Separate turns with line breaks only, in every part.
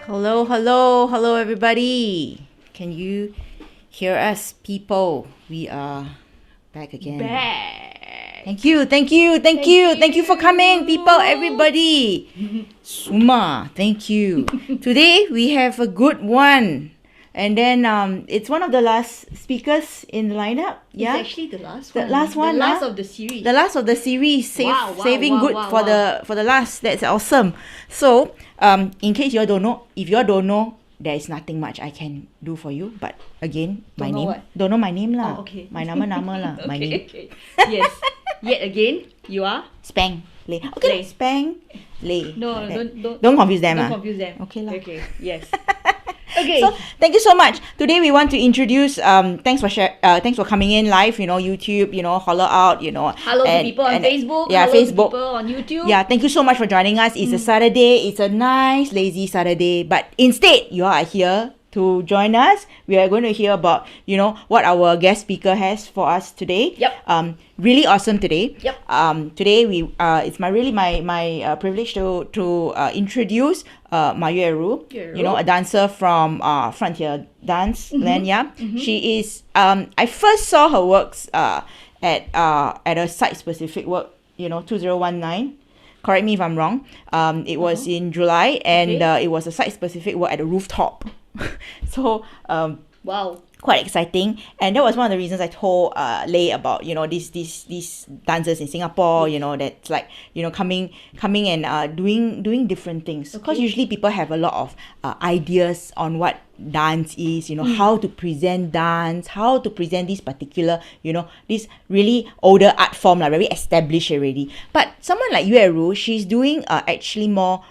Hello, hello, hello, everybody. Can you hear us, people? We are back again.
Back.
Thank you, thank you, thank you, thank you for coming, people, everybody. Suma, thank you. Today we have a good one. And then it's one of the last speakers in the lineup. Yeah,
It's actually the last
the
one.
last one.
The last
ah?
of the series.
The last of the series.
Wow, wow,
Saving
wow,
good
wow,
for
wow.
the last. That's awesome. So in case you all don't know, if you all don't know, there is nothing much I can do for you. But again, my
Don't know
name.
what?
Don't know my name lah.
Oh, okay.
My nama lah. My name.
Okay. Yes. Yet again, you are?
Spang Lei. Okay.
Lei.
Spang Lei.
No,
Like that.
don't
Don't confuse them.
Don't
ah.
confuse them.
Okay lah.
Okay. Yes. Okay.
So thank you so much. Today we want to introduce. Thanks for coming in live. YouTube. Holler out.
Hello to people on Facebook.
Yeah,
Hello
Facebook.
to people on YouTube.
Yeah, thank you so much for joining us. It's a Saturday. It's a nice, lazy Saturday. But instead, you all are here to join us. We are going to hear about, what our guest speaker has for us today.
Yep.
Really awesome today.
Yep.
Today it's my privilege to introduce Yue Ru.
Yue Ru.
A dancer from Frontier Dance Land. Yeah, she is. I first saw her works at a site specific work. 2019. Correct me if I'm wrong. It was in July, and
Okay.
it was a site specific work at a rooftop. So
Wow.
quite exciting, and that was one of the reasons I told Lei about these dancers in Singapore. That's like coming and doing different things, because
Okay.
usually people have a lot of ideas on what dance is, how to present dance, how to present this particular this really older art form, like very established already. But someone like Yue Ru, she's doing actually more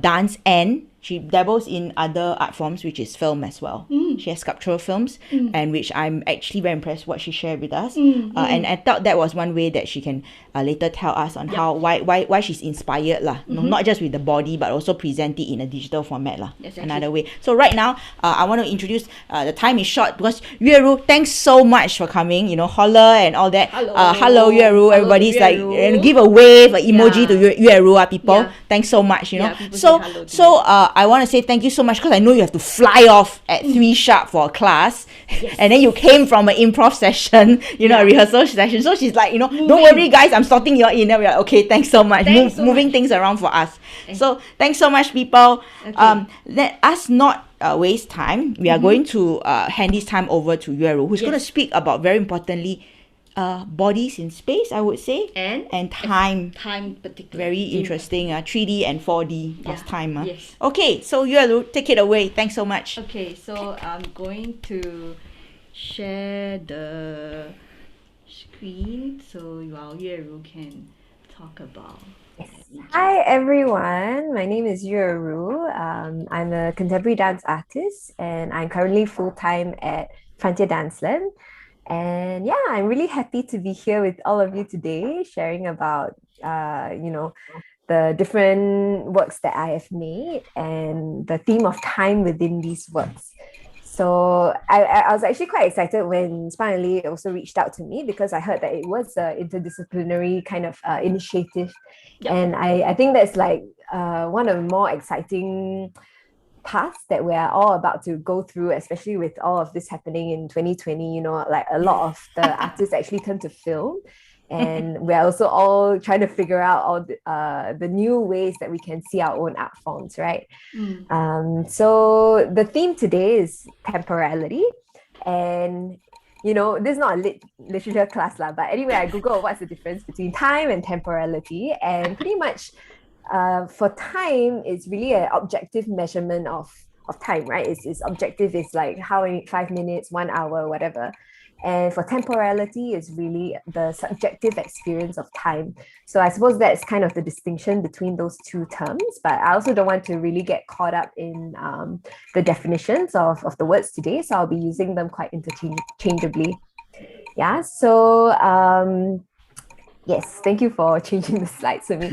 dance, and she dabbles in other art forms, which is film as well. She has sculptural films, and which I'm actually very impressed what she shared with us. And I thought that was one way that she can later tell us on how why she's inspired lah. Not just with the body, but also present it in a digital format lah.
Exactly.
Another way. So right now, I want to introduce. The time is short because Yue Ru, thanks so much for coming. Holler and all that.
Hello.
Hello Yue Ru.
Hello,
Everybody's
Yue
like
Ru.
give a wave, an emoji to
Yeah.
Yue Ru, people.
Yeah.
Thanks so much.
Yeah, people
So
say hello to
so I want to say thank you so much, because I know you have to fly off at 3 sharp for a class.
Yes.
And then you came from an improv session, a rehearsal session. So she's like, don't worry guys, I'm sorting you all in. And we're like, okay, thanks so much.
Thanks so
Moving
much.
things around for us. So thanks so much, people.
Okay.
Let us not waste time. We are going to hand this time over to Yue Ru, who's
Yes.
going to speak about, very importantly, bodies in space, I would say,
And
time.
time particular.
Very interesting. 3D and 4D last
Yeah.
time.
Yes.
Okay, so Yue Ru, take it away. Thanks so much.
Okay, so I'm going to share the screen so while Yue Ru can talk about.
Hi everyone, my name is Yue Ru. I'm a contemporary dance artist and I'm currently full-time at Frontier Dance Land. And yeah, I'm really happy to be here with all of you today, sharing about the different works that I have made and the theme of time within these works. So I was actually quite excited when Span Lee also reached out to me, because I heard that it was an interdisciplinary kind of initiative.
Yep.
And I think that's like one of the more exciting paths that we're all about to go through, especially with all of this happening in 2020. Like a lot of the artists actually turn to film. And we're also all trying to figure out all the new ways that we can see our own art forms, right? So the theme today is temporality. And, this is not a literature class, but anyway, I Googled what's the difference between time and temporality. And pretty much for time, it's really an objective measurement of time, right? It's objective, it's like how many 5 minutes, 1 hour, whatever. And for temporality is really the subjective experience of time. So I suppose that's kind of the distinction between those two terms, but I also don't want to really get caught up in the definitions of the words today. So I'll be using them quite interchangeably. Yeah, so yes, thank you for changing the slides for me.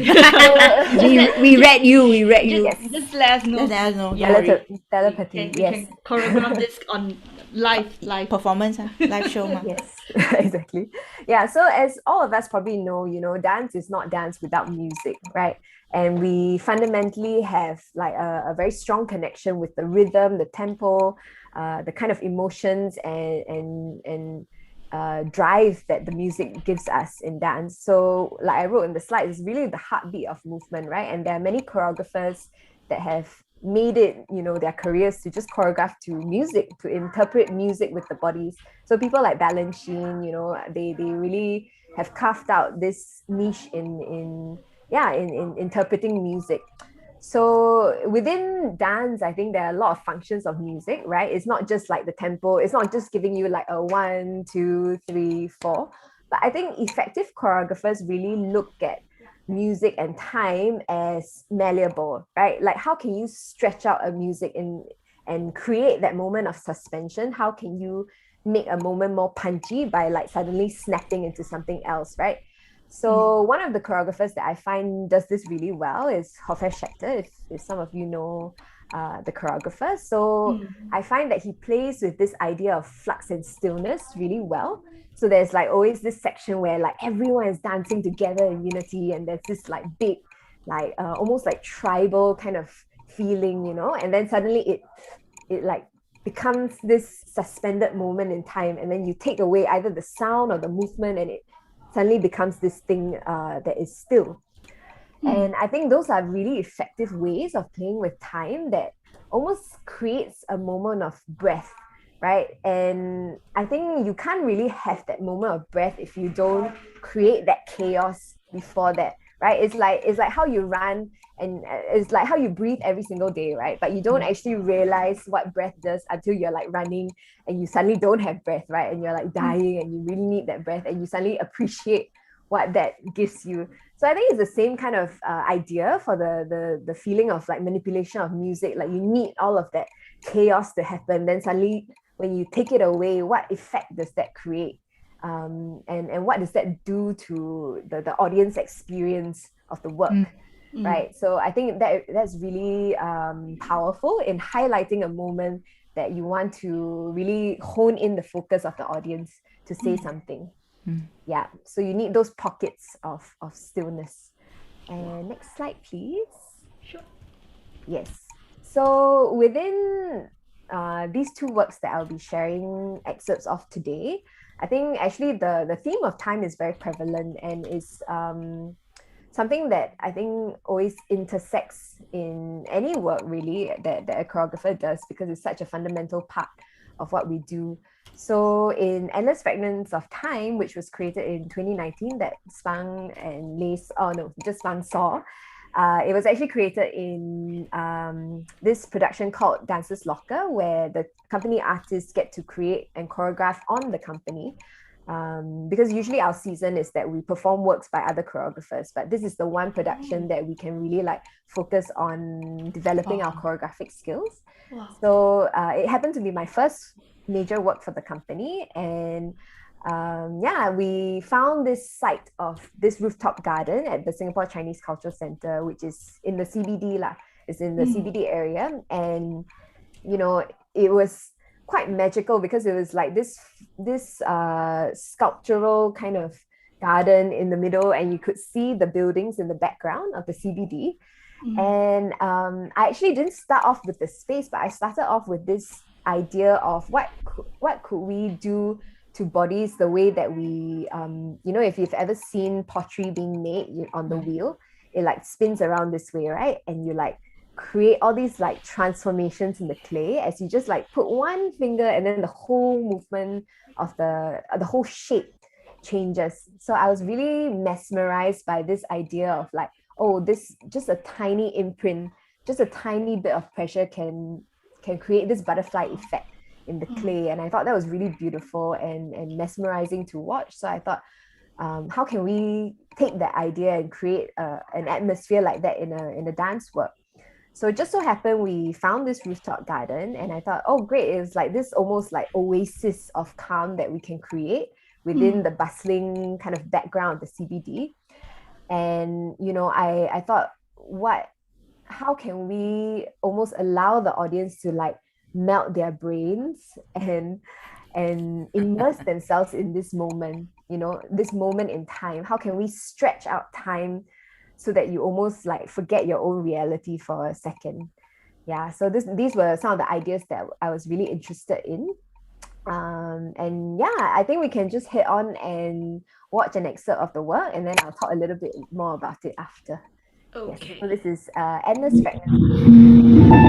we read you.
Yes. Just let us know.
Just let us know.
Yeah.
Don't worry.
Telepathy,
We
yes.
can choreograph this on live.
Performance, live show.
Yes, exactly. Yeah, so as all of us probably know, dance is not dance without music, right? and we fundamentally have like a very strong connection with the rhythm, the tempo, the kind of emotions and drive that the music gives us in dance. So, like I wrote in the slides, it's really the heartbeat of movement, right? And there are many choreographers that have made it, their careers to just choreograph to music, to interpret music with the bodies. So people like Balanchine, they really have carved out this niche in interpreting music. So within dance, I think there are a lot of functions of music, right? It's not just like the tempo, it's not just giving you like a 1, 2, 3, 4. But I think effective choreographers really look at music and time as malleable, right? Like how can you stretch out a music and create that moment of suspension? How can you make a moment more punchy by like suddenly snapping into something else, right? So one of the choreographers that I find does this really well is Hofesh Schechter, if some of you know the choreographer. So I find that he plays with this idea of flux and stillness really well. So there's like always this section where like everyone is dancing together in unity, and there's this like big, like almost like tribal kind of feeling, and then suddenly it like becomes this suspended moment in time, and then you take away either the sound or the movement, and it suddenly becomes this thing that is still. And I think those are really effective ways of playing with time that almost creates a moment of breath, right? And I think you can't really have that moment of breath if you don't create that chaos before that, right? It's like how you run, and it's like how you breathe every single day, right? But you don't actually realize what breath does until you're like running and you suddenly don't have breath, right? And you're like dying and you really need that breath, and you suddenly appreciate what that gives you. So I think it's the same kind of idea for the feeling of like manipulation of music. Like you need all of that chaos to happen. Then suddenly, when you take it away, what effect does that create? And what does that do to the audience experience of the work? Right. So I think that's really powerful in highlighting a moment that you want to really hone in the focus of the audience to say something. Yeah, so you need those pockets of stillness. And next slide, please.
Sure.
Yes. So within these two works that I'll be sharing excerpts of today, I think actually the theme of time is very prevalent and is something that I think always intersects in any work really that a choreographer does, because it's such a fundamental part of what we do. So in Endless Fragments of Time, which was created in 2019, that Spang and Lace, oh no, just Spang saw, it was actually created in this production called Dancers Locker, where the company artists get to create and choreograph on the company. Because usually our season is that we perform works by other choreographers, but this is the one production that we can really like focus on developing our choreographic skills. So it happened to be my first major work for the company, and we found this site of this rooftop garden at the Singapore Chinese Cultural Centre, which is in the CBD lah. It's in the CBD area, and it was quite magical because it was like this sculptural kind of garden in the middle, and you could see the buildings in the background of the CBD. And I actually didn't start off with the space, but I started off with this idea of what could we do to bodies the way that we if you've ever seen pottery being made on the wheel, it like spins around this way, right? And you like create all these like transformations in the clay as you just like put one finger, and then the whole movement of the whole shape changes. So I was really mesmerized by this idea of like, oh, this just a tiny imprint, just a tiny bit of pressure can create this butterfly effect in the clay. And I thought that was really beautiful and mesmerizing to watch. So I thought, how can we take that idea and create an atmosphere like that in a dance work? So it just so happened we found this rooftop garden, and I thought, oh great, it's like this almost like oasis of calm that we can create within the bustling kind of background of the CBD. And I thought, how can we almost allow the audience to like melt their brains and immerse themselves in this moment, this moment in time? How can we stretch out time so that you almost like forget your own reality for a second. Yeah, so these were some of the ideas that I was really interested in. And yeah, I think we can just head on and watch an excerpt of the work, and then I'll talk a little bit more about it after. Yes,
Okay.
so this is Endless Fragments.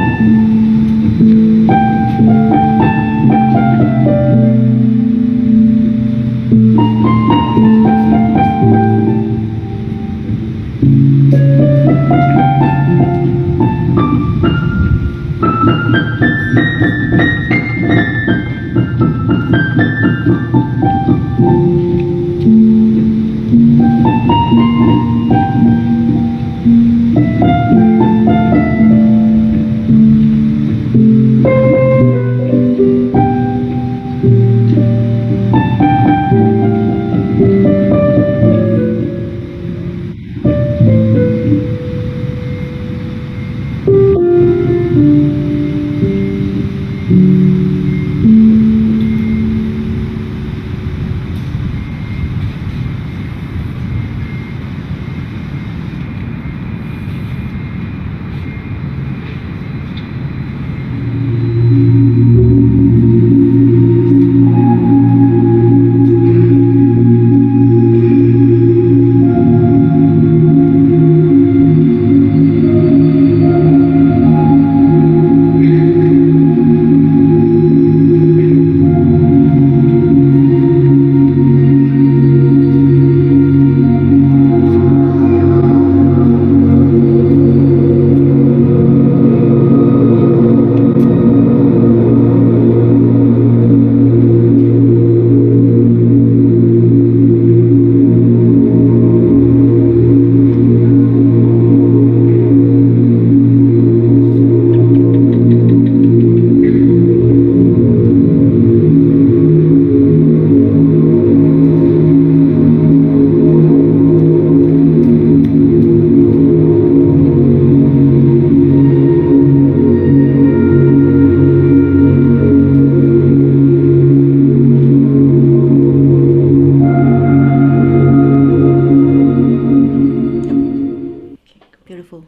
Beautiful.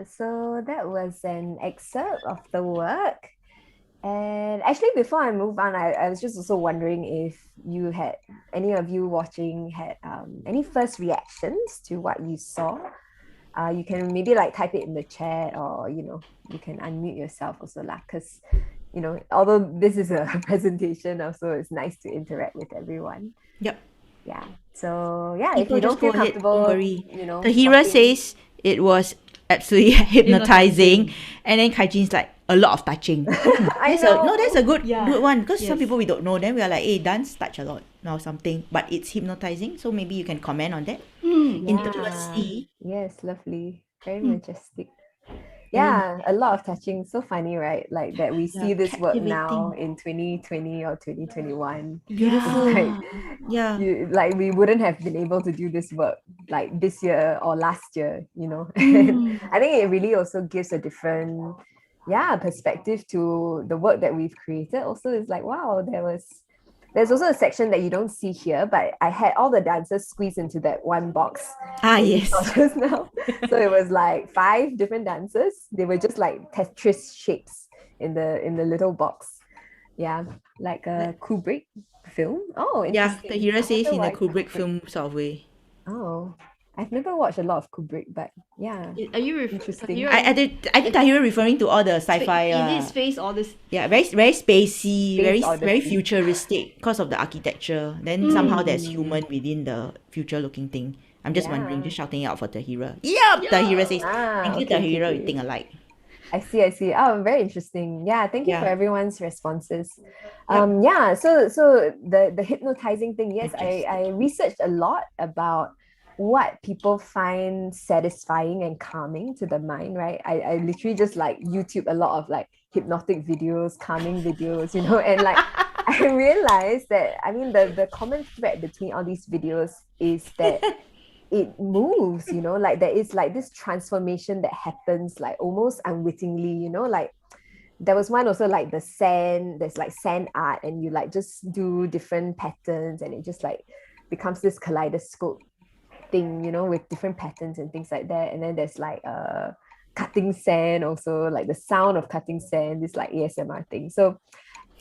So that was an excerpt of the work. And actually, before I move on, I was just also wondering if you had, any of you watching had any first reactions to what you saw. You can maybe like type it in the chat, or you can unmute yourself also lah, because although this is a presentation, also it's nice to interact with everyone.
Yep.
Yeah. So yeah,
People
if you
just
don't feel
go ahead,
comfortable,
don't worry. The
talking-
Hira says it was absolutely hypnotizing, and then Kaijin's like a lot of touching.
I
That's a good
Yeah.
good one, because some
Yes.
people we don't know. Then we are like, hey, dance touch a lot or something, but it's hypnotizing. So maybe you can comment on that. Intimacy.
Yes, lovely. Very
Hmm.
majestic. Yeah, a lot of touching. So funny, right? Like that we see this work now
captivating.
in 2020 or 2021.
Beautiful.
Like,
Yeah.
like we wouldn't have been able to do this work like this year or last year, And I think it really also gives a different, perspective to the work that we've created. Also, it's like, wow, there's also a section that you don't see here, but I had all the dancers squeezed into that one box.
Yes.
Just now. So it was like 5 different dancers. They were just like Tetris shapes in the little box. Yeah, like a Kubrick film. Oh,
Yeah,
interesting.
the Hira
I
says
wonder
in a
why
Kubrick film sort of way.
Oh, I've never watched a lot of Kubrick, but yeah.
Are you
Interesting.
I think Tahira referring to all the sci-fi.
In his face, all this.
Yeah, very spacey,
Space
very
Odyssey.
futuristic because of the architecture. Then somehow there's human within the future-looking thing. I'm just wondering, just shouting out for Tahira. Yep, Tahira says, thank you, Tahira, we think alike.
I see. Oh, very interesting. Yeah, thank you for
Yeah.
everyone's responses.
Yep.
Yeah, so the hypnotizing thing, yes, I researched a lot about what people find satisfying and calming to the mind, right? I literally just like YouTube a lot of like hypnotic videos, calming videos, and like I realized that, I mean, the common thread between all these videos is that it moves, like there is like this transformation that happens like almost unwittingly, like there was one also like there's like sand art, and you like just do different patterns, and it just like becomes this kaleidoscope thing, you know, with different patterns and things like that. And then there's like cutting sand also, like the sound of cutting sand, this like ASMR thing. So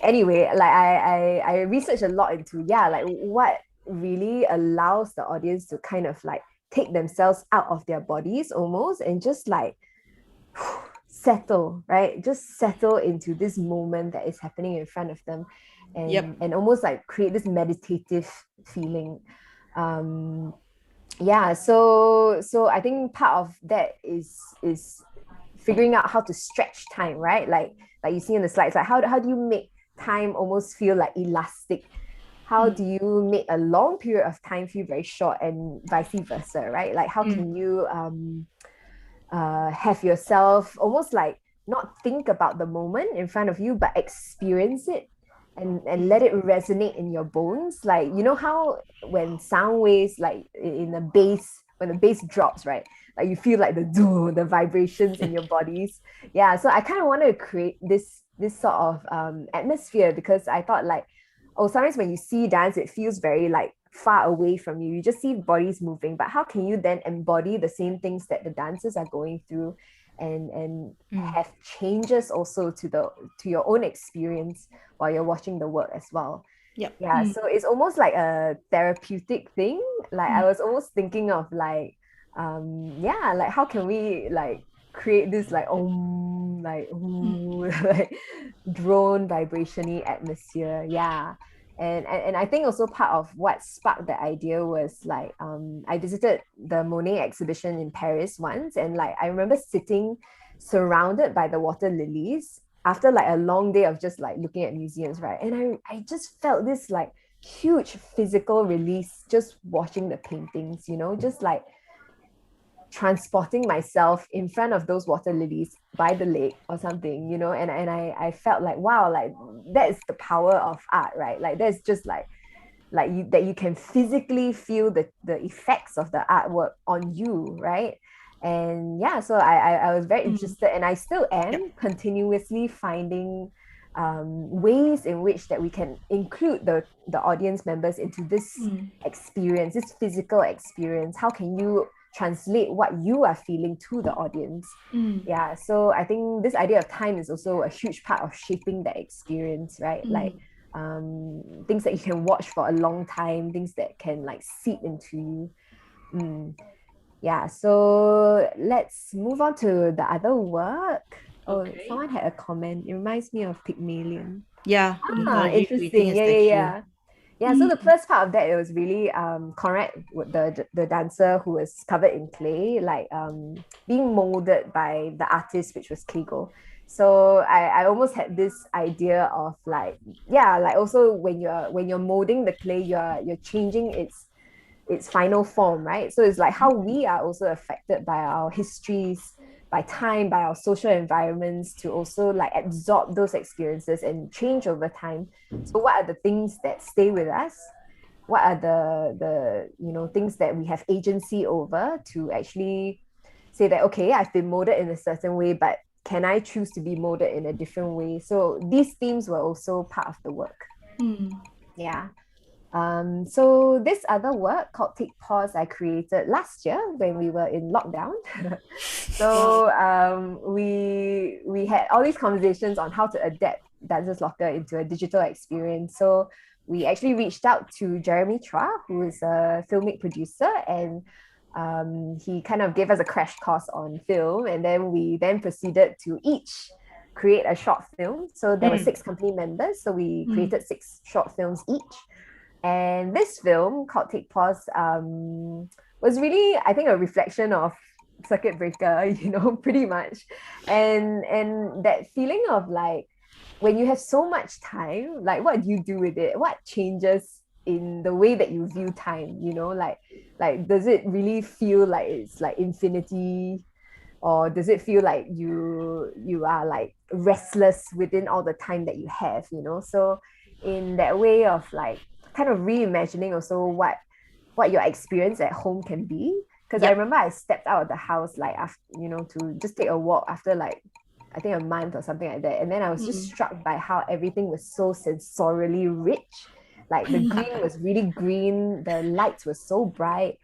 anyway, like I researched a lot into, yeah, like what really allows the audience to kind of like take themselves out of their bodies almost and just like settle, right? Just settle into this moment that is happening in front of them,
Yep.
and almost like create this meditative feeling. Yeah, so I think part of that is figuring out how to stretch time, right? Like you see in the slides, like how do you make time almost feel like elastic? How do you make a long period of time feel very short, and vice versa, right? Like how can you have yourself almost like not think about the moment in front of you, but experience it, and let it resonate in your bones. Like, you know how when sound waves, like in the bass, when the bass drops, right? Like you feel like the vibrations in your bodies. Yeah. So I kind of wanted to create this sort of atmosphere, because I thought like, oh, sometimes when you see dance, it feels very like far away from you. You just see bodies moving, but how can you then embody the same things that the dancers are going through, and have changes also to your own experience while you're watching the work as well.
Yep.
Yeah, so it's almost like a therapeutic thing. Like I was almost thinking of like, yeah, like how can we like create this like like drone vibration-y atmosphere. Yeah. And I think also part of what sparked the idea was like, I visited the Monet exhibition in Paris once, and like I remember sitting surrounded by the water lilies after like a long day of just like looking at museums, right? And I just felt this like huge physical release just watching the paintings, you know, just like transporting myself in front of those water lilies by the lake or something, you know. And I felt like, wow, like that is the power of art, right? Like there's just like you, that you can physically feel the effects of the artwork on you, right? And yeah, so I was very interested, and I still
Yep.
am continuously finding ways in which that we can include the audience members into this experience, this physical experience. How can you translate what you are feeling to the audience? Yeah, so I think this idea of time is also a huge part of shaping that experience, right? Like things that you can watch for a long time, things that can like seep into you. Yeah, so let's move on to the other work. Oh,
Okay.
someone had a comment. It reminds me of Pygmalion.
Yeah. Mythology creating
Interesting.
a
Yeah, yeah,
statue.
yeah. Yeah, so the first part of that, it was really Conrad, the dancer who was covered in clay, like being molded by the artist, which was Kegel. So I almost had this idea of like, yeah, like also when you're molding the clay, you're changing its final form, right? So it's like how we are also affected by our histories, by time, by our social environments, to also like absorb those experiences and change over time. So what are the things that stay with us? What are the you know, things that we have agency over, to actually say that, okay, I've been molded in a certain way, but can I choose to be molded in a different way? So these themes were also part of the work. Yeah. So this other work called Take Pause I created last year when we were in lockdown. So we had all these conversations on how to adapt Dancer's Locker into a digital experience. So we actually reached out to Jeremy Chua, who is a filmic producer, and he kind of gave us a crash course on film, and then we then proceeded to each create a short film. So there were 6 company members, so we created 6 short films each. And this film called Take Pause was really, I think, a reflection of circuit breaker, you know, pretty much. And that feeling of like, when you have so much time, like what do you do with it? What changes in the way that you view time, you know? Like does it really feel like it's like infinity? Or does it feel like you are like restless within all the time that you have, you know? So in that way of like kind of reimagining also what your experience at home can be. Because I
Yep.
remember I stepped out of the house like after, you know, to just take a walk after like I think a month or something like that. And then I was just struck by how everything was so sensorially rich. Like the green was really green, the lights were so bright.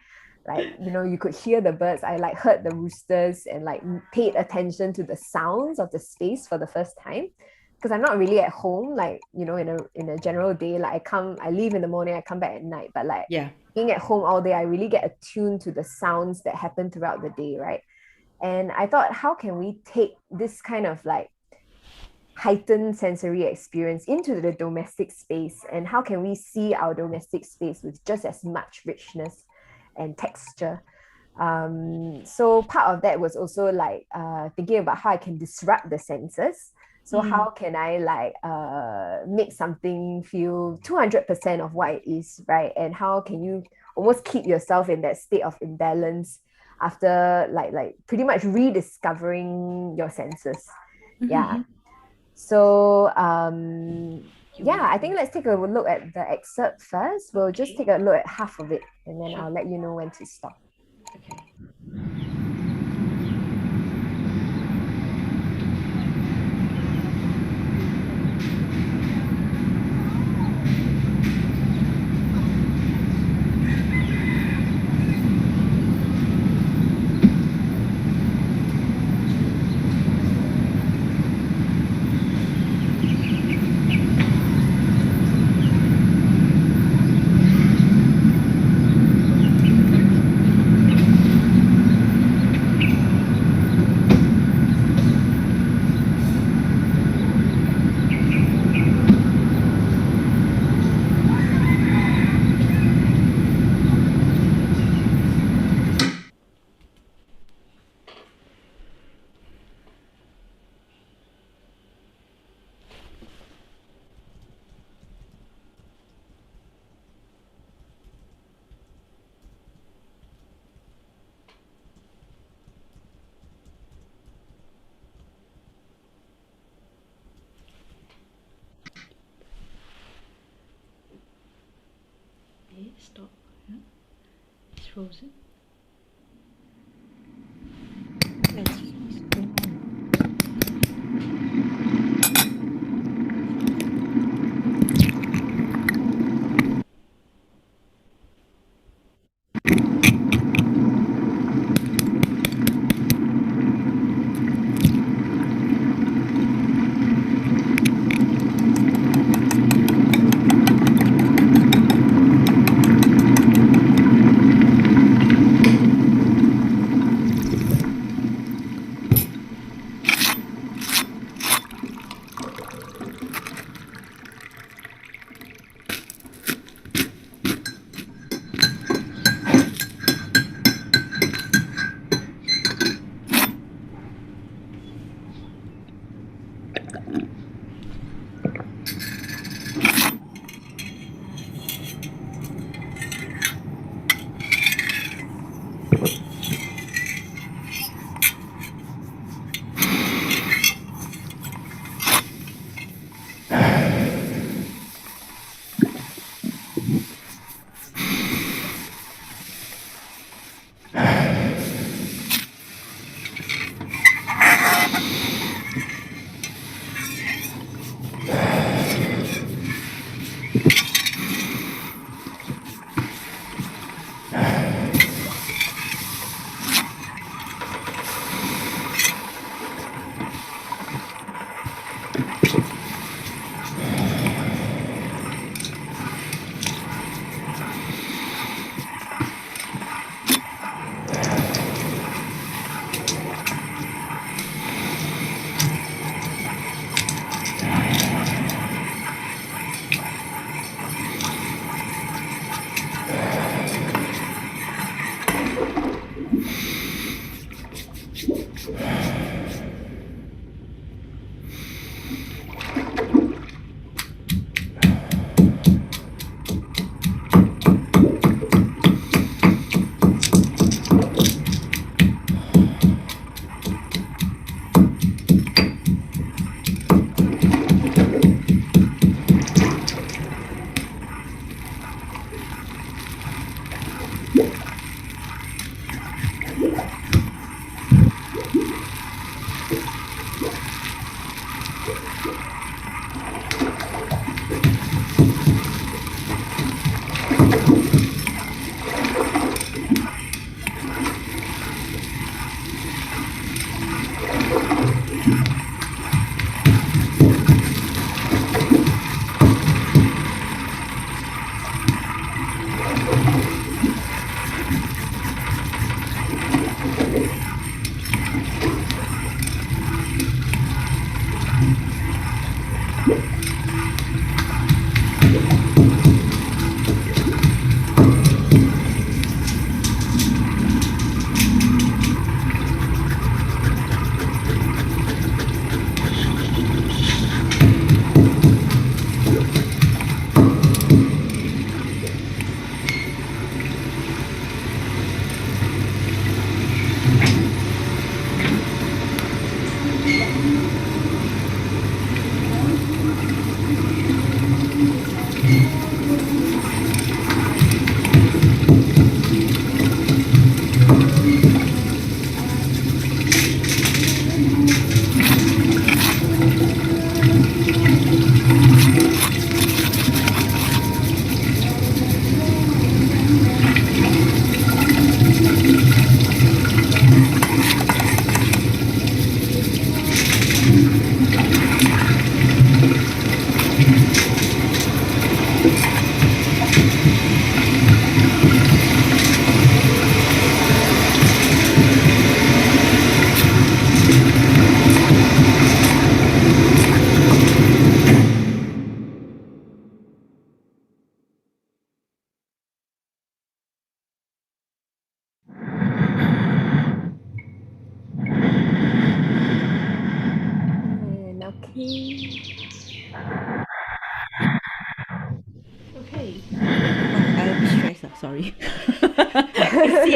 Like, you know, you could hear the birds. I like heard the roosters and like paid attention to the sounds of the space for the first time. Because I'm not really at home, like, you know, in a general day. Like I leave in the morning, I come back at night. But like
Yeah.
being at home all day, I really get attuned to the sounds that happen throughout the day, right? And I thought, how can we take this kind of like heightened sensory experience into the domestic space, and how can we see our domestic space with just as much richness and texture? So part of that was also like thinking about how I can disrupt the senses. So how can I like make something feel 200% of what it is, right? And how can you almost keep yourself in that state of imbalance after like pretty much rediscovering your senses? Yeah. So yeah, I think let's take a look at the excerpt first. We'll just take a look at half of it, and then I'll let you know when to stop.
Okay. Stop. Yeah. It's frozen.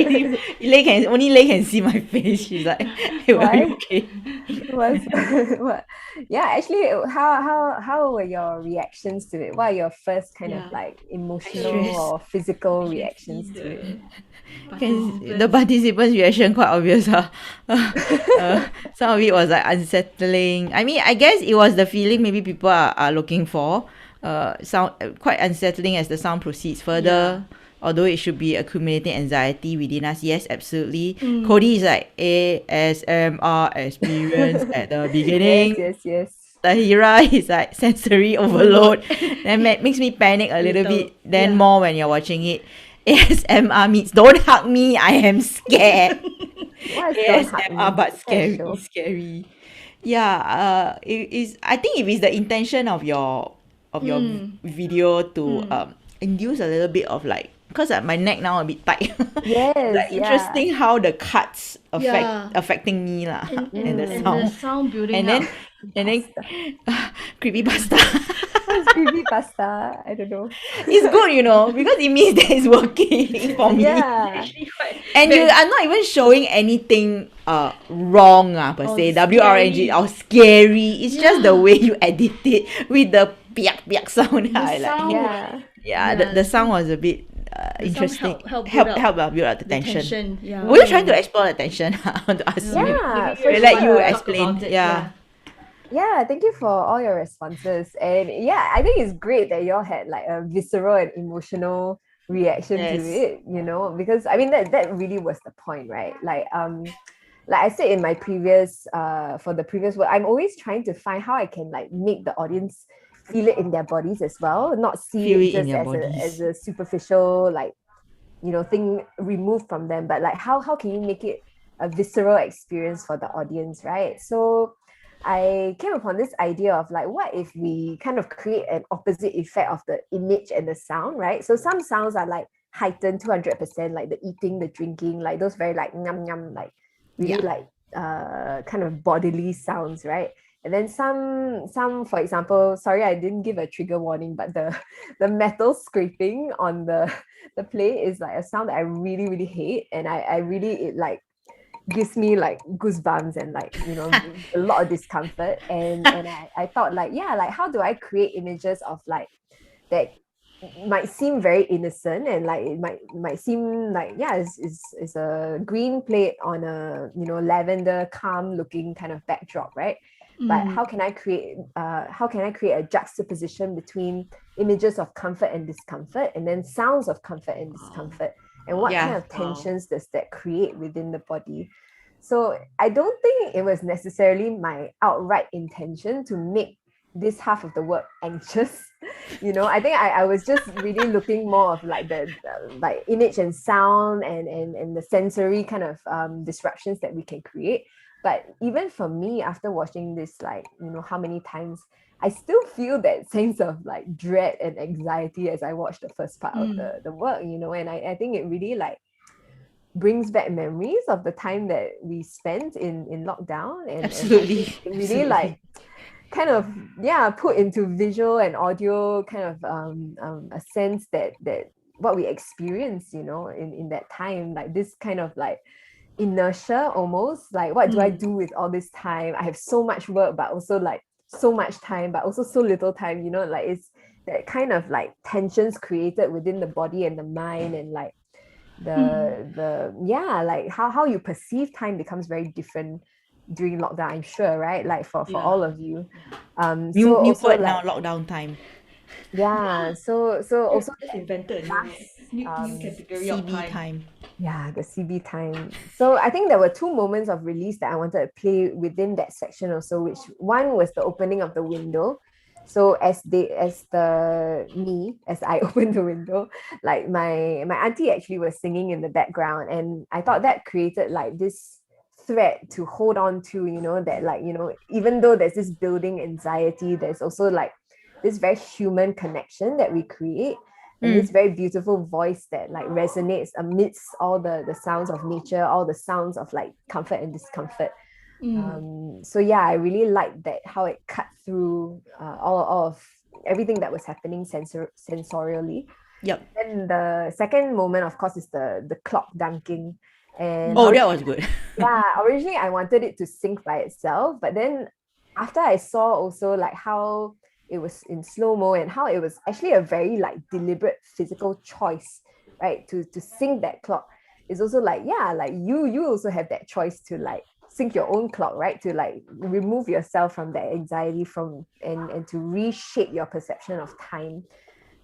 Only Lei can see my face. She's like, hey, are you
Why?
okay?
It was what? Yeah, actually, how were your reactions to it? What are your first kind of
Yeah.
like emotional
Stress.
or physical
I can see
reactions to it?
The participants' reaction quite obvious. Some of it was like unsettling. I mean, I guess it was the feeling maybe people are looking for. Sound quite unsettling as the sound proceeds further. Although it should be accumulating anxiety within us, yes, absolutely. Cody is like ASMR experience at the
Yes,
beginning.
yes, yes.
Tahira is like sensory overload. Then makes me panic a little
Little,
bit. Then
yeah.
more when you're watching it. ASMR means don't hug me. I am scared.
What is Don't Hug
ASMR
Me?
but
Is that a
scary,
show?
scary. Yeah. It is. I think if it's the intention of your video to induce a little bit of like, because my neck now a bit tight. It's
Yes,
like
yeah.
interesting how the cuts
Yeah.
affecting me lah, and the
And the
sound.
sound building
And
up.
then and then creepypasta.
What is creepypasta? I don't know.
It's good, because it means that it's working for me.
Yeah.
Actually quite
And you
very-
are not even showing anything wrong per
Or
se, WRNG
scary.
or scary. It's just the
Yeah.
way you edit it with the piak piak sound.
The
I like.
sound
Yeah.
Yeah,
yeah,
the sound was a bit
the sound
interesting.
help
build up the
the
tension.
tension. Yeah.
Were you trying to explore the tension? I want to ask you.
Yeah,
Maybe
for
We'll let you
sure.
explain.
Talk about it,
Yeah.
Yeah, thank you for all your responses. And yeah, I think it's great that y'all had like a visceral and emotional reaction to
Yes.
it, because I mean that really was the point, right? Like I said in my previous for the previous work, I'm always trying to find how I can like make the audience feel it in their bodies as well, not see
Feel
it
it in
just
your
as
bodies.
a superficial like thing removed from them, but like how can you make it a visceral experience for the audience, right? So I came upon this idea of like, what if we kind of create an opposite effect of the image and the sound, right? So some sounds are like heightened 200%, like the eating, the drinking, like those very like yum yum, like really like kind of bodily sounds, right? And then some, for example, sorry, I didn't give a trigger warning, but the metal scraping on the plate is like a sound that I really, really hate. And I really, it like gives me like goosebumps and like, a lot of discomfort. And I thought like, yeah, like how do I create images of like that might seem very innocent and like it might seem like, yeah, it's a green plate on a lavender calm looking kind of backdrop, right? But how can I create a juxtaposition between images of comfort and discomfort, and then sounds of comfort and discomfort, and what kind of tensions does that create within the body? So I don't think it was necessarily my outright intention to make this half of the work anxious. I think I was just really looking more of like the like image and sound and the sensory kind of disruptions that we can create. But even for me, after watching this, like, how many times, I still feel that sense of like dread and anxiety as I watch the first part of the work, and I think it really like brings back memories of the time that we spent in lockdown. And
Absolutely.
it really like kind of put into visual and audio kind of a sense that what we experienced in that time, like this kind of like inertia almost, like what do I do with all this time? I have so much work but also like so much time but also so little time, like it's that kind of like tensions created within the body and the mind, and like like how you perceive time becomes very different during lockdown, I'm sure, right? Like for all of you.
New
also
word
like
now, lockdown time.
so also
Just invented new category of
CB
time.
time.
the CB time. So I think there were two moments of release that I wanted to play within that section also, which one was the opening of the window. So as I opened the window, like my auntie actually was singing in the background, and I thought that created like this thread to hold on to, that like, even though there's this building anxiety, there's also like this very human connection that we create, and this very beautiful voice that like resonates amidst all the sounds of nature, all the sounds of like comfort and discomfort. So yeah, I really liked that, how it cut through all of everything that was happening sensorially.
Yep.
And the second moment, of course, is the clock dunking. And
Oh, that was good.
yeah, originally I wanted it to sync by itself, but then after I saw also like how it was in slow-mo and how it was actually a very like deliberate physical choice, right? To sync that clock is also like, yeah, like you also have that choice to like sync your own clock, right? To like remove yourself from that anxiety from and to reshape your perception of time.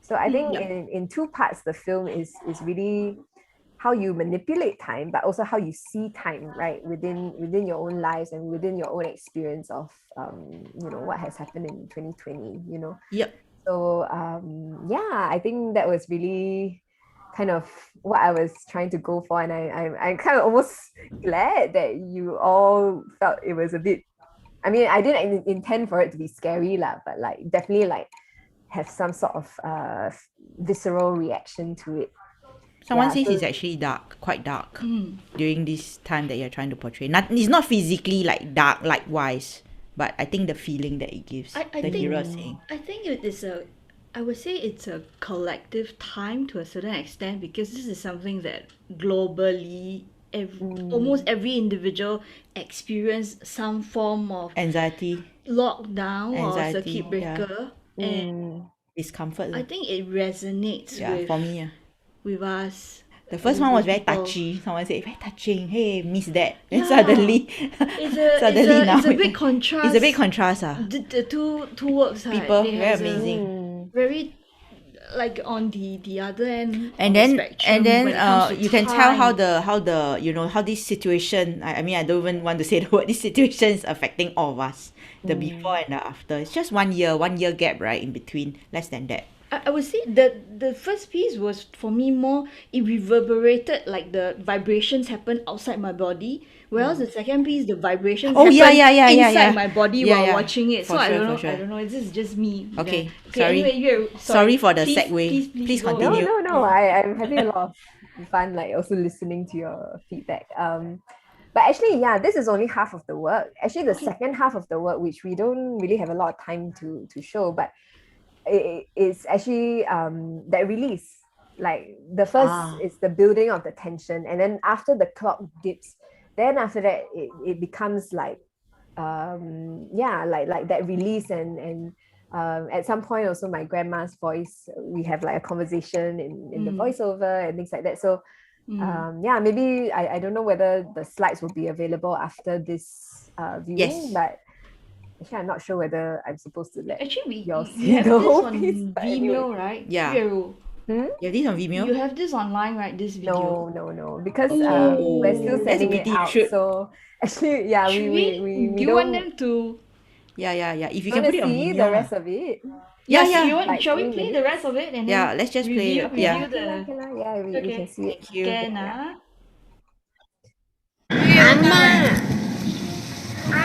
So I think in two parts, the film is really how you manipulate time, but also how you see time, right, within your own lives and within your own experience of what has happened in 2020.
Yep.
So yeah, I think that was really kind of what I was trying to go for, and I'm kind of almost glad that you all felt it was a bit. I mean, I didn't intend for it to be scary, lah, but like definitely like have some sort of visceral reaction to it.
Someone
Yeah,
says
so-
it's actually dark, quite dark, during this time that you're trying to portray. It's not physically like dark, likewise, but I think the feeling that it gives,
I
the
think-
hero saying.
I think it is I would say it's a collective time to a certain extent, because this is something that globally almost every individual experience some form of
Anxiety,
lockdown or
Anxiety,
circuit breaker, and
Mm.
discomfort.
I think it resonates
Yeah,
with
for me.
with us.
The first
with
one was very
people.
touchy. Someone said, very touching. Hey, miss that. And
Yeah.
suddenly,
It's a big contrast.
It's a big contrast.
The two works, right?
People,
They
very
has a
amazing.
very like on the other end
And
of
then
the spectrum when it comes to
you can tell how
time.
how this situation, I mean, I don't even want to say the word, this situation is affecting all of us, the before and the after. It's just 1 year gap, right, in between, less than that.
I would say that the first piece was for me more, it reverberated, like the vibrations happened outside my body, whereas the second piece, the vibrations
Oh,
happened
yeah,
inside
yeah.
my body
Yeah,
while
yeah.
watching it.
For
So I
sure,
don't know.
for sure.
I don't know. This is just me.
Okay,
Yeah.
sorry.
Anyway,
Sorry for the
Please,
segue. Please
go.
continue.
No, I'm having a lot of fun, like also listening to your feedback. But actually, yeah, this is only half of the work. Actually, the second half of the work, which we don't really have a lot of time to show, but it's actually that release. Like the first is the building of the tension, and then after the clock dips, then after that it becomes like like that release and at some point also my grandma's voice, we have like a conversation in the voiceover and things like that. So yeah, maybe I don't know whether the slides will be available after this viewing,
Yes.
but actually I'm not sure whether I'm supposed to let
Actually,
y'all
we
see
have
the
this
whole
on
piece, but anyway.
Vimeo, right?
Yeah.
Yue Ru.
You have this on Vimeo?
You have this online, right? This video.
No, because
Oh,
we're still
that's a
sending it
pity. You
out.
should.
So actually, yeah,
Should
we
do you
don't
want them to?
Yeah. If you
want
can
to
put it on
see
Vimeo.
the rest of it.
Yeah,
Yes,
yeah.
You want,
Like
shall we
3
play the
minutes?
rest of it and
Yeah,
then
let's just play.
review
Yeah.
the.
Yeah, we
Okay.
can see it.
Thank you.
Can
Yeah.
阿妈。
哎，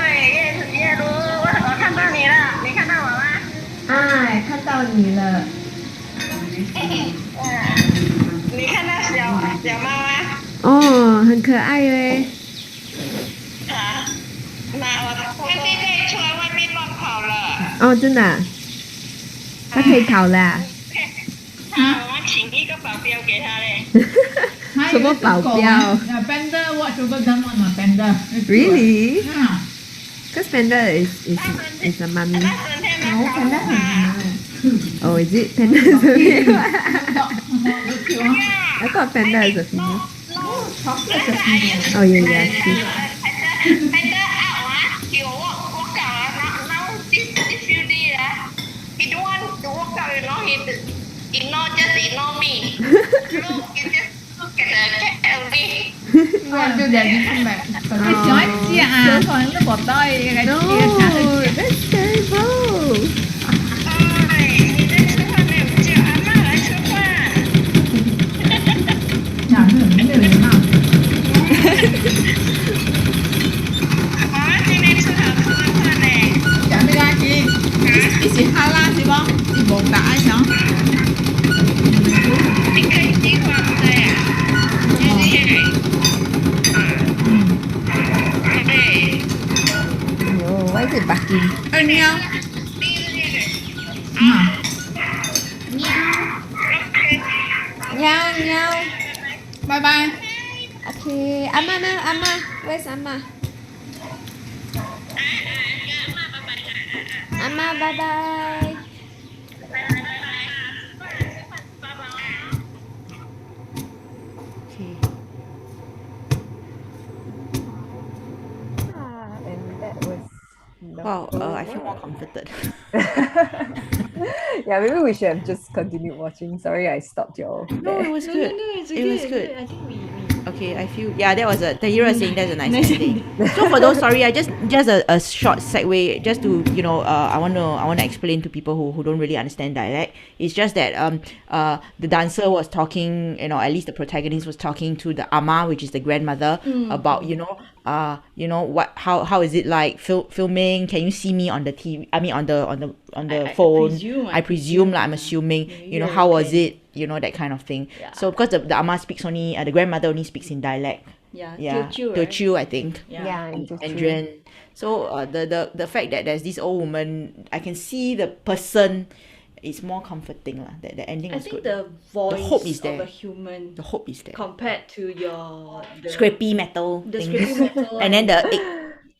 叶如，我看到你了，你看到我吗？
哎，看到你了。
你看到小猫吗？
哦，很可爱耶。
啊，我现在出来外面乱跑了。
哦，真的、啊？它可以跑啦。
我们请一个保镖给他嘞。
什么保镖
Panda watch over them on a panda.？Really? Yeah.
Because panda is a mummy.
他整天在跑步啊。
Oh, is it? Panda is a female. I
呀
thought panda is a female.
no.
Oh yeah. True.
Panda out ah, he will walk out ah. Now this few days ah, he don't want to walk out. He ignore me. He just look at the cat only.
Well, do that different back. Cái chói chia à, còn nó bỏ tay cái
No,
chia cả cái
that's terrible.
哎，你在吃饭没有？叫阿妈来吃饭。
nhà nó没有礼貌。
妈妈今天吃好吃的饭呢。
Chả biết ra chi. Cái gì ha la gì không? Đi bộ đã sao?
你可以计划的呀。对。
Oh, why is it barking?
Ê nhau.
À.
À.
Ok.
meow.
Bye bye.
Okay, Amma, where's Amma? Amma, bye bye.
Okay.
And that was the
Wow,
whole
I feel more
work.
comforted.
Yeah, maybe we should have just continued watching. Sorry, I stopped you all.
No, it was
No,
good.
no, it's
It
okay.
was
It's
good.
I think we
Okay, I feel that was a Tahira was saying that's a nice
Nice
ending. So for those, sorry, I just a short segue just to I want to explain to people who don't really understand dialect. It's just that the dancer was talking, at least the protagonist was talking to the ama, which is the grandmother, about what how is it like filming? Can you see me on the TV? I mean on the
I
phone.
presume,
I presume like I'm assuming.
Yeah,
How was
okay.
it? That kind of thing.
Yeah.
So because the ama speaks only, the grandmother only speaks in dialect.
Yeah,
Yeah,
Teochew, right?
Teochew, I think.
Yeah, and
Mandarin. So the fact that there's this old woman, I can see the person. It's more comforting lah. That the ending
I
was
think
good.
the voice
hope is
of
there.
a human
The hope is there.
compared to the
Scrapey metal.
the
things.
scrapey metal
And then the egg.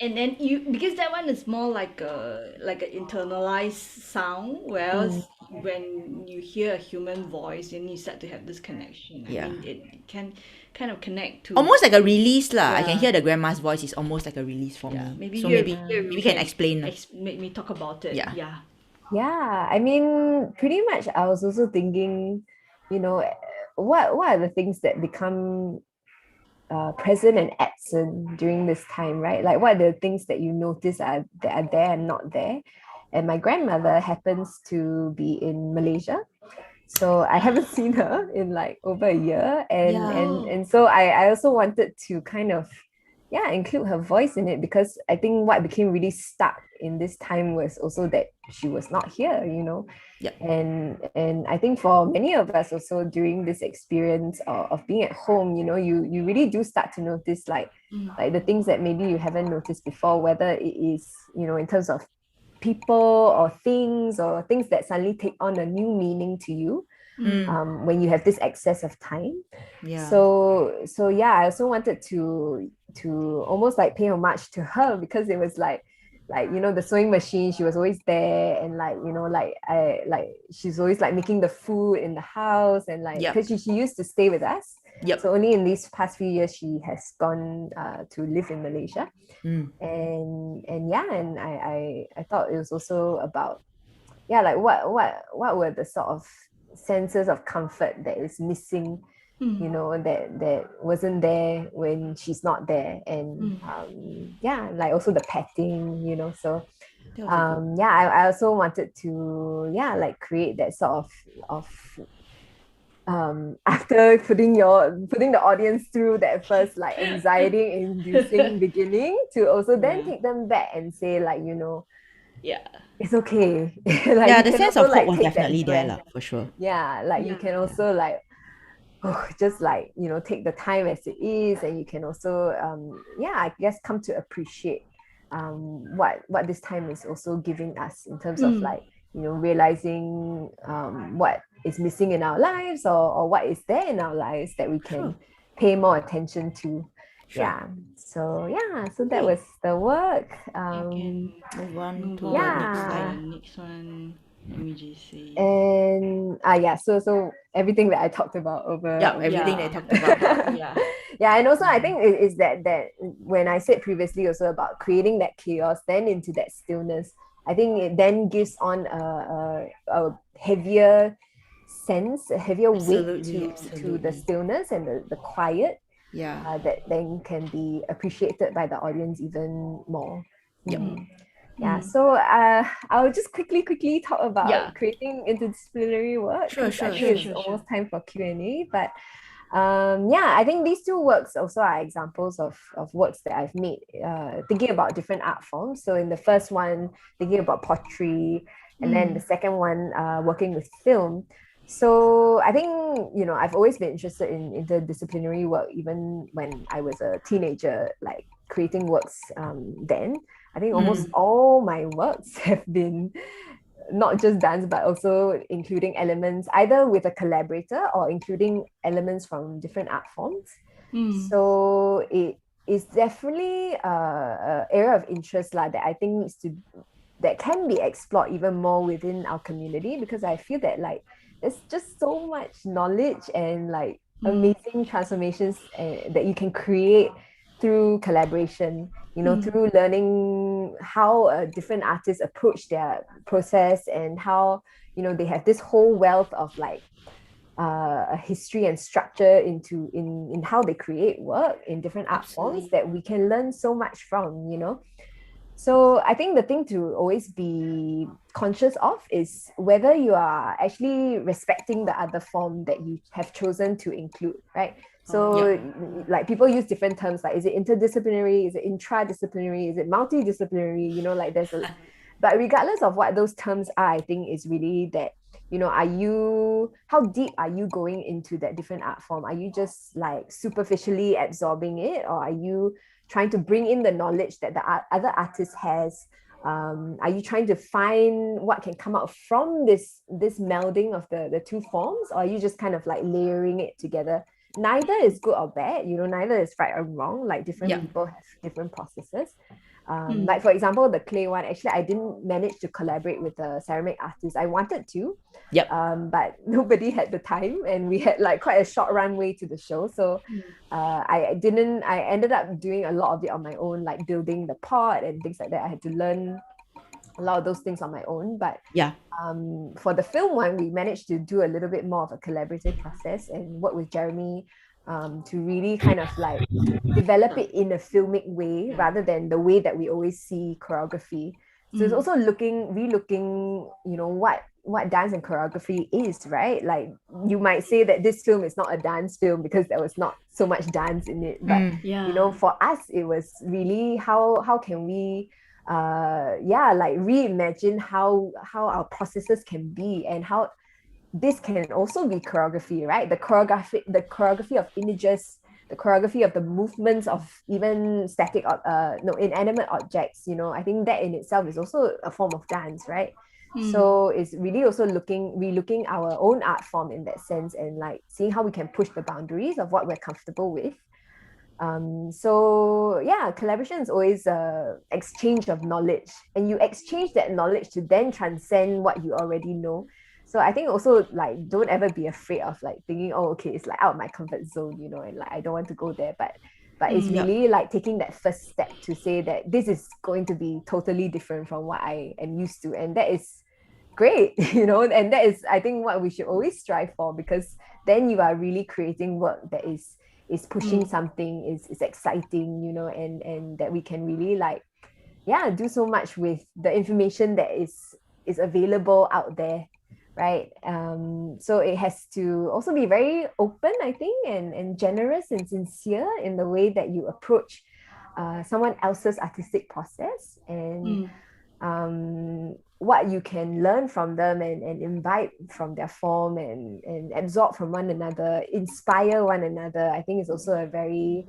and then you, because that one is more like an internalized sound, whereas when you hear a human voice, then you start to have this connection.
Yeah.
I mean, it can kind of connect to
Almost like a release lah. I can
Yeah.
hear the grandma's voice. It's almost like a release for
yeah.
me.
Maybe
so
you
maybe we can explain. lah.
make me talk about it.
Yeah.
Yeah.
Yeah, I mean, pretty much I was also thinking, what are the things that become present and absent during this time, right? Like what are the things that you notice that are there and not there? And my grandmother happens to be in Malaysia. So I haven't seen her in like over a year. And
Yeah.
and so I also wanted to kind of include her voice in it, because I think what became really stuck in this time was also that she was not here,
Yep.
and I think for many of us also during this experience of being at home, you really do start to notice like the things that maybe you haven't noticed before, whether it is in terms of people or things that suddenly take on a new meaning to you when you have this excess of time.
Yeah.
So yeah, I also wanted to almost like pay homage to her, because it was like the sewing machine, she was always there, and she's always like making the food in the house, and like
Yep.
because she used to stay with us.
Yep.
So only in these past few years she has gone to live in Malaysia.
Mm.
And I thought it was also about like what were the sort of senses of comfort that is missing, that wasn't there when she's not there. And like also the petting, so
That was a good-
I also wanted to like create that sort of after putting the audience through that first like anxiety inducing beginning, to also then take them back and say like,
Yeah.
it's okay. Like,
yeah,
you
the
can
sense
also,
of hope
like,
was
take that
definitely there
breath.
lah, for sure.
Yeah, like you can also like just like take the time as it is, and you can also I guess come to appreciate what this time is also giving us in terms of like realizing what is missing in our lives, or what is there in our lives that we can pay more attention to.
Sure.
So that
Okay.
was the work.
Move on to
Yeah.
the next slide.
The next one, let me just say.
And so everything that I talked about over
Yeah, everything
Yeah.
they talked about.
Yeah.
and also I think it is that when I said previously also about creating that chaos then into that stillness, I think it then gives on a heavier sense, a heavier weight
Absolutely,
to the stillness and the quiet,
Yeah.
that then can be appreciated by the audience even more.
Yep.
So I'll just quickly talk about
Yeah.
creating interdisciplinary work.
Sure,
'cause
sure,
I think it's almost time for Q&A, but I think these two works also are examples of works that I've made thinking about different art forms. So in the first one, thinking about pottery, and then the second one, working with film. So I think I've always been interested in interdisciplinary work, even when I was a teenager, like creating works then. I think almost all my works have been not just dance, but also including elements either with a collaborator or including elements from different art forms. So it is definitely a area of interest that I think that can be explored even more within our community, because I feel that like there's just so much knowledge and like amazing transformations that you can create through collaboration, through learning how different artists approach their process, and how they have this whole wealth of like a history and structure in how they create work in different art forms that we can learn so much from. So I think the thing to always be conscious of is whether you are actually respecting the other form that you have chosen to include, right? So like people use different terms, like is it interdisciplinary, is it intradisciplinary, is it multidisciplinary, like but regardless of what those terms are, I think is really that, how deep are you going into that different art form? Are you just like superficially absorbing it, or are you trying to bring in the knowledge that the other artist has? Are you trying to find what can come out from this melding of the two forms, or are you just kind of like layering it together? Neither is good or bad, neither is right or wrong. Like different people have different processes. Like for example, the clay one, actually I didn't manage to collaborate with a ceramic artist. I wanted to, but nobody had the time, and we had like quite a short runway to the show. So I ended up doing a lot of it on my own, like building the pot and things like that. I had to learn a lot of those things on my own. But for the film one, we managed to do a little bit more of a collaborative process and work with Jeremy to really kind of like develop it in a filmic way rather than the way that we always see choreography. So it's also relooking, what dance and choreography is, right? Like you might say that this film is not a dance film because there was not so much dance in it. But for us, it was really how can we like reimagine how our processes can be, and how this can also be choreography, right? The choreography of images, the choreography of the movements of even inanimate objects. I think that in itself is also a form of dance, right? So it's really also relooking our own art form in that sense, and like seeing how we can push the boundaries of what we're comfortable with. So collaboration is always a exchange of knowledge, and you exchange that knowledge to then transcend what you already know. So I think also like don't ever be afraid of like thinking, oh, okay, it's like out of my comfort zone, and like I don't want to go there. But it's really like taking that first step to say that this is going to be totally different from what I am used to, and that is great, and that is, I think, what we should always strive for, because then you are really creating work that is pushing something, is exciting, and that we can really like do so much with the information that is available out there, right? So it has to also be very open, I think, and generous and sincere in the way that you approach someone else's artistic process, and what you can learn from them and invite from their form, and absorb from one another, inspire one another. I think it's also a very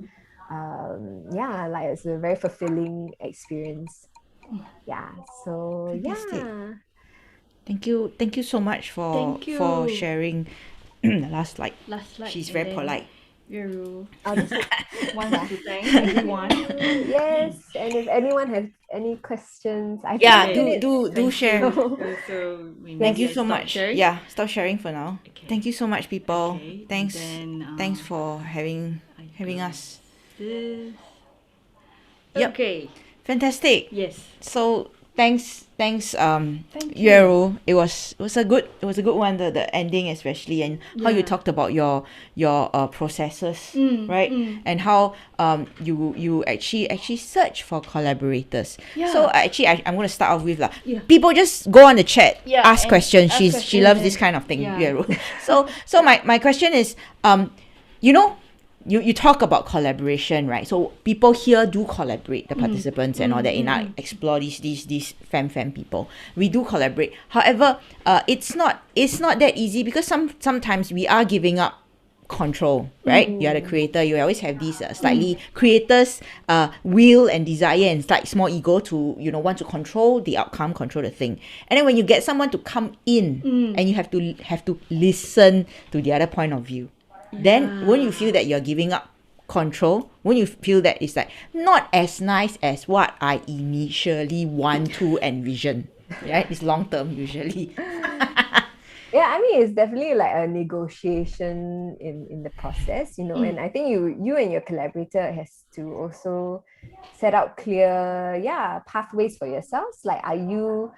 it's a very fulfilling experience. So
Fantastic. Thank you so much for sharing. last slide. She's very polite.
Yue Ru
I'll just
wants to thank everyone.
yes, and if anyone has any questions,
do share.
So
Thank you so much.
Sharing.
Stop sharing for now. Thank you so much, people.
Okay,
Thanks.
then,
Thanks for having us.
This.
Yep.
Okay.
Fantastic.
Yes.
So thanks
Thank
Yue Ru. It was a good one, the ending especially, and how you talked about your processes, right? And how you actually search for collaborators. So I'm going to start off with people just go on the chat, ask questions. She loves this kind of thing, Yue Ru. So my question is, you talk about collaboration, right? So people here do collaborate, the participants and all that in ArtsXplore, these fam people. We do collaborate. However, it's not that easy, because sometimes we are giving up control, right? You are the creator. You always have this slightly creator's will and desire and slight small ego to, you know, want to control the outcome, control the thing. And then when you get someone to come in and you have to listen to the other point of view, then won't you feel that you're giving up control? Won't you feel that it's like not as nice as what I initially want to envision? Right? It's long term usually.
Yeah, I mean, it's definitely like a negotiation in the process, you know, and I think you and your collaborator has to also set out clear, pathways for yourselves. Like, are you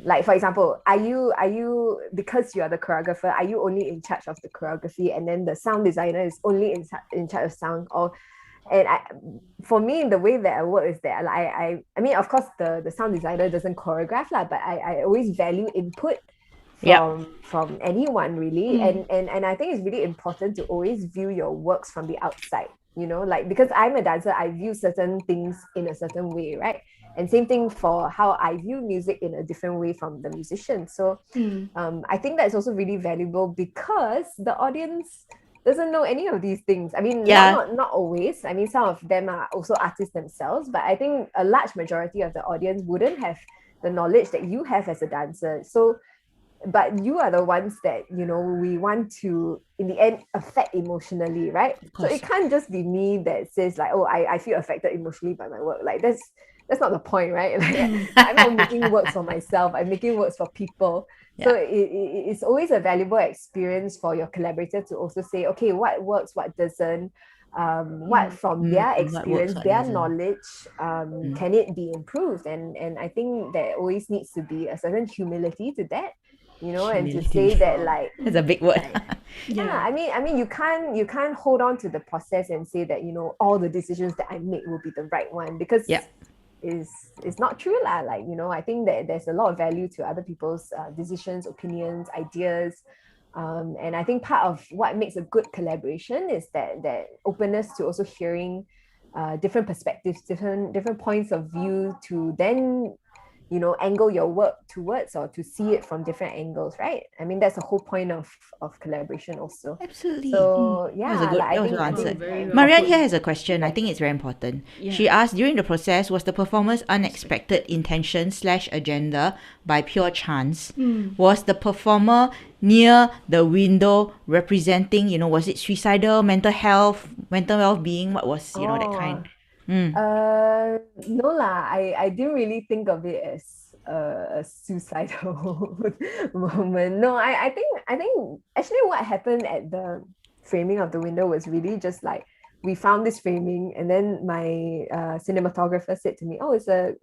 like, for example, are you because you are the choreographer, are you only in charge of the choreography, and then the sound designer is only in charge of sound? Or and for me, the way that I work is that, like, I mean, of course, the sound designer doesn't choreograph lah, but I always value input from anyone really. And I think it's really important to always view your works from the outside, you know, like, because I'm a dancer, I view certain things in a certain way, right? And same thing for how I view music in a different way from the musician. So I think that's also really valuable, because the audience doesn't know any of these things. I mean, not always. I mean, some of them are also artists themselves, but I think a large majority of the audience wouldn't have the knowledge that you have as a dancer. So but you are the ones that, you know, we want to in the end affect emotionally, right? So it can't just be me that says like, oh, I feel affected emotionally by my work. Like, that's not the point, right? Like, I'm not making works for myself, I'm making works for people. So it's always a valuable experience for your collaborator to also say, okay, what works, what doesn't, what from their experience, their knowledge, can it be improved? And I think there always needs to be a certain humility to that, you know, and to say that, like,
it's a big word.
I mean you can't hold on to the process and say that, you know, all the decisions that I make will be the right one, because it's not true lah. Like, you know, I think that there's a lot of value to other people's decisions, opinions, ideas, and I think part of what makes a good collaboration is that openness to also hearing different perspectives, different points of view, to then, you know, angle your work towards, or to see it from different angles, right? I mean, that's the whole point of collaboration also.
Absolutely.
So
That was a good, that was well answered.
very well
Marianne
put.
here has a question. I think it's very important. She asked, during the process, was the performer's unexpected intention / agenda by pure chance? Was the performer near the window representing, you know, was it suicidal, mental health, mental well-being? What was, you know, that kind?
No lah, I didn't really think of it as a suicidal moment. No, I think actually what happened at the framing of the window was really just like, we found this framing, and then my cinematographer said to me, oh, it's a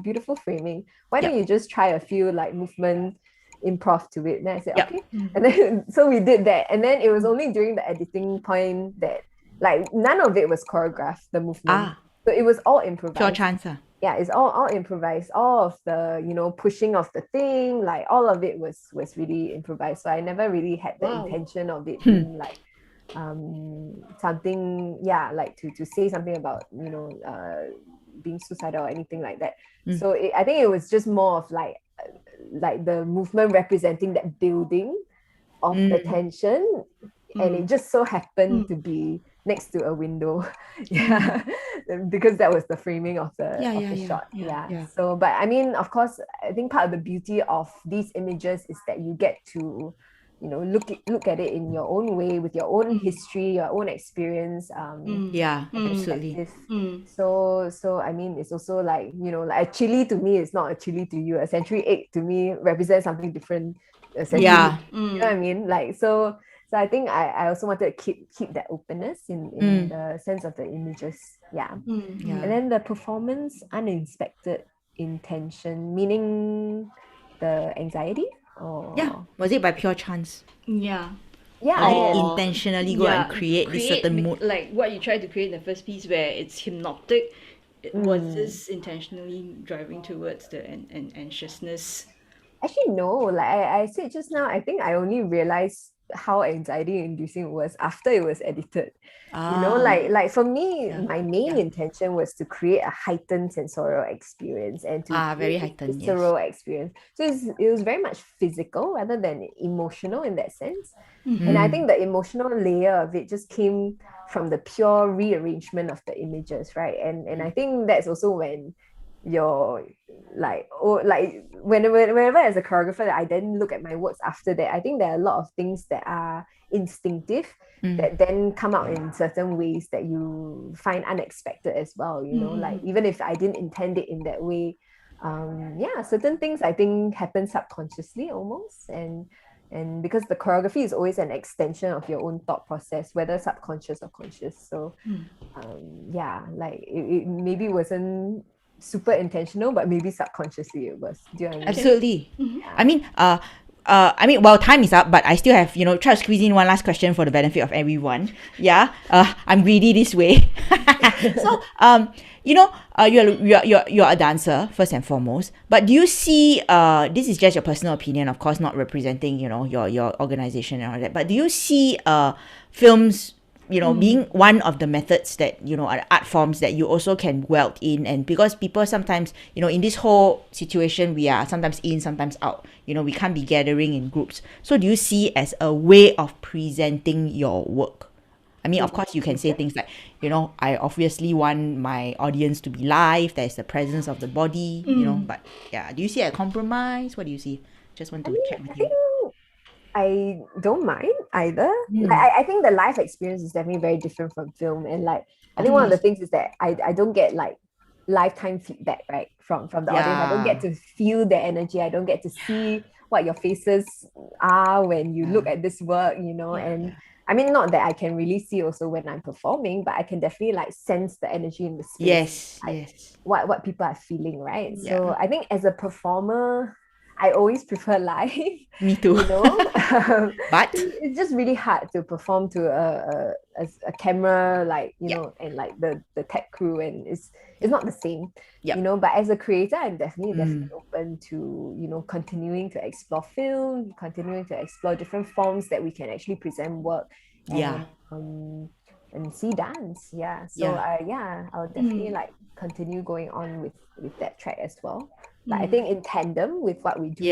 beautiful framing, why don't you just try a few like movement improv to it? And then I said, okay. And then so we did that, and then it was only during the editing point that, like, none of it was choreographed, the movement. So it was all improvised.
Pure chance.
Yeah, it's all improvised. All of the, you know, pushing of the thing, like, all of it was really improvised. So I never really had the intention of it being like something, like to say something about, you know, being suicidal or anything like that. So I think it was just more of like the movement representing that building of the tension, and it just so happened to be next to a window, because that was the framing of the shot. So, but I mean, of course, I think part of the beauty of these images is that you get to, you know, look at it in your own way, with your own history, your own experience.
Absolutely.
So I mean, it's also like, you know, like a chili to me is not a chili to you. A century egg to me represents something different. You know what I mean? Like, so I think I also wanted to keep that openness in the sense of the images. And then the performance uninspected intention, meaning the anxiety, or
was it by pure chance?
I
Intentionally go and create this certain mood,
like what you tried to create in the first piece where it's hypnotic. Was this intentionally driving towards the anxiousness?
Actually, no. Like I said just now, I think I only realized how anxiety inducing it was after it was edited. Like for me, my main intention was to create a heightened sensorial experience and to
very
create a
heightened, yes.
visceral experience. So it was very much physical rather than emotional in that sense. And I think the emotional layer of it just came from the pure rearrangement of the images, right? And I think that's also when you're whenever as a choreographer I then look at my works after that, I think there are a lot of things that are instinctive that then come out in certain ways that you find unexpected as well, like even if I didn't intend it in that way, certain things I think happen subconsciously almost, and because the choreography is always an extension of your own thought process, whether subconscious or conscious. So like it maybe wasn't super intentional, but maybe subconsciously it was. Do you know what I mean?
Absolutely. I mean, well, time is up, but I still have, try to squeeze in one last question for the benefit of everyone. Yeah. I'm greedy this way. So, you're a dancer first and foremost, but do you see, this is just your personal opinion, of course, not representing, your organization and all that, but do you see, films, being one of the methods that, are art forms that you also can weld in? And because people sometimes, in this whole situation, we are sometimes in, sometimes out, we can't be gathering in groups. So do you see as a way of presenting your work? I mean, of course, you can say things like, I obviously want my audience to be live. There's the presence of the body, but yeah, do you see a compromise? What do you see? Just want to check with you.
I don't mind either. I think the live experience is definitely very different from film, and I think one of the things is that I don't get lifetime feedback, right, from the audience. I don't get to feel the energy. I don't get to see what your faces are when you look at this work, and I mean, not that I can really see also when I'm performing, but I can definitely sense the energy in the space.
Yes.
What people are feeling, right? So I think as a performer, I always prefer live.
Me too. But
it's just really hard to perform to a camera, and the tech crew, and it's not the same. But as a creator, I'm definitely open to continuing to explore film, continuing to explore different forms that we can actually present work and see dance. I'll definitely continue going on with that track as well. I think in tandem with what we do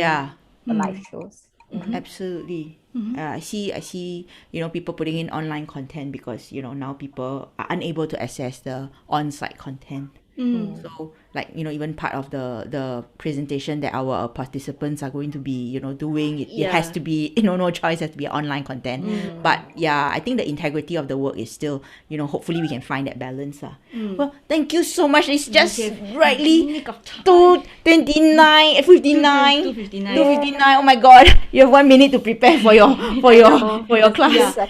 for live shows.
Absolutely. I see, people putting in online content because, now people are unable to access the on-site content. So even part of the presentation that our participants are going to be, doing, it has to be, no choice, has to be online content. But I think the integrity of the work is still, hopefully we can find that balance. Well, thank you so much. It's just rightly 2:29, 59, 2:59. Oh my God, you have 1 minute to prepare for your class.
So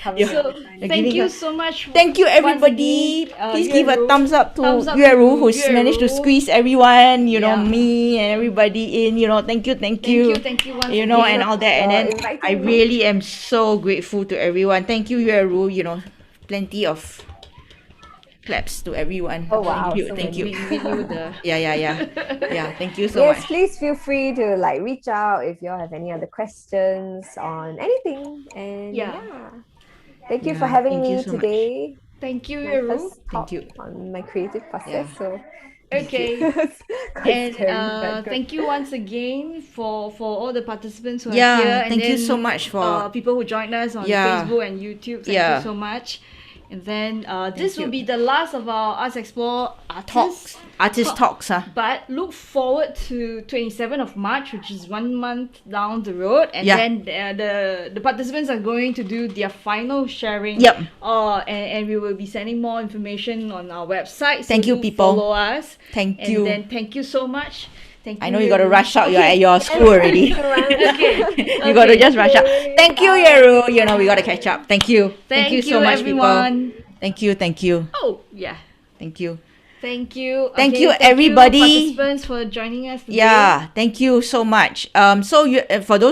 thank you so much.
Thank you everybody. Please give a thumbs up to Yue Ru, who's managed to squeeze everyone, me and everybody in. Thank you.
Thank you once again.
And all that. And then I really am so grateful to everyone. Thank you, Yue Ru. Plenty of claps to everyone.
Oh wow!
Thank you. Yeah. Thank you so much.
Yes, please feel free to reach out if you all have any other questions on anything. And thank you for having me today.
Much.
Thank you, Yue Ru.
Thank you
on my creative process. So
okay. And thank you once again for all the participants who are here. And
thank you so much for
people who joined us on Facebook and YouTube. Thank you so much. And then this will be the last of our ArtsXplore
artist talks.
But look forward to 27th of March, which is 1 month down the road. And then the participants are going to do their final sharing. And we will be sending more information on our website. So
thank you, people.
Follow us.
Thank you.
And then thank you so much. Thank you.
I know you got to rush out. You're at your school already. You got to just rush out. Thank you, Yue Ru. We got to catch up. Thank you. Thank you so much,
everyone.
People. Thank you.
Oh, yeah.
Thank you.
Thank you.
Thank you, everybody.
Thank you, participants, for joining us today.
Thank you so much. So for those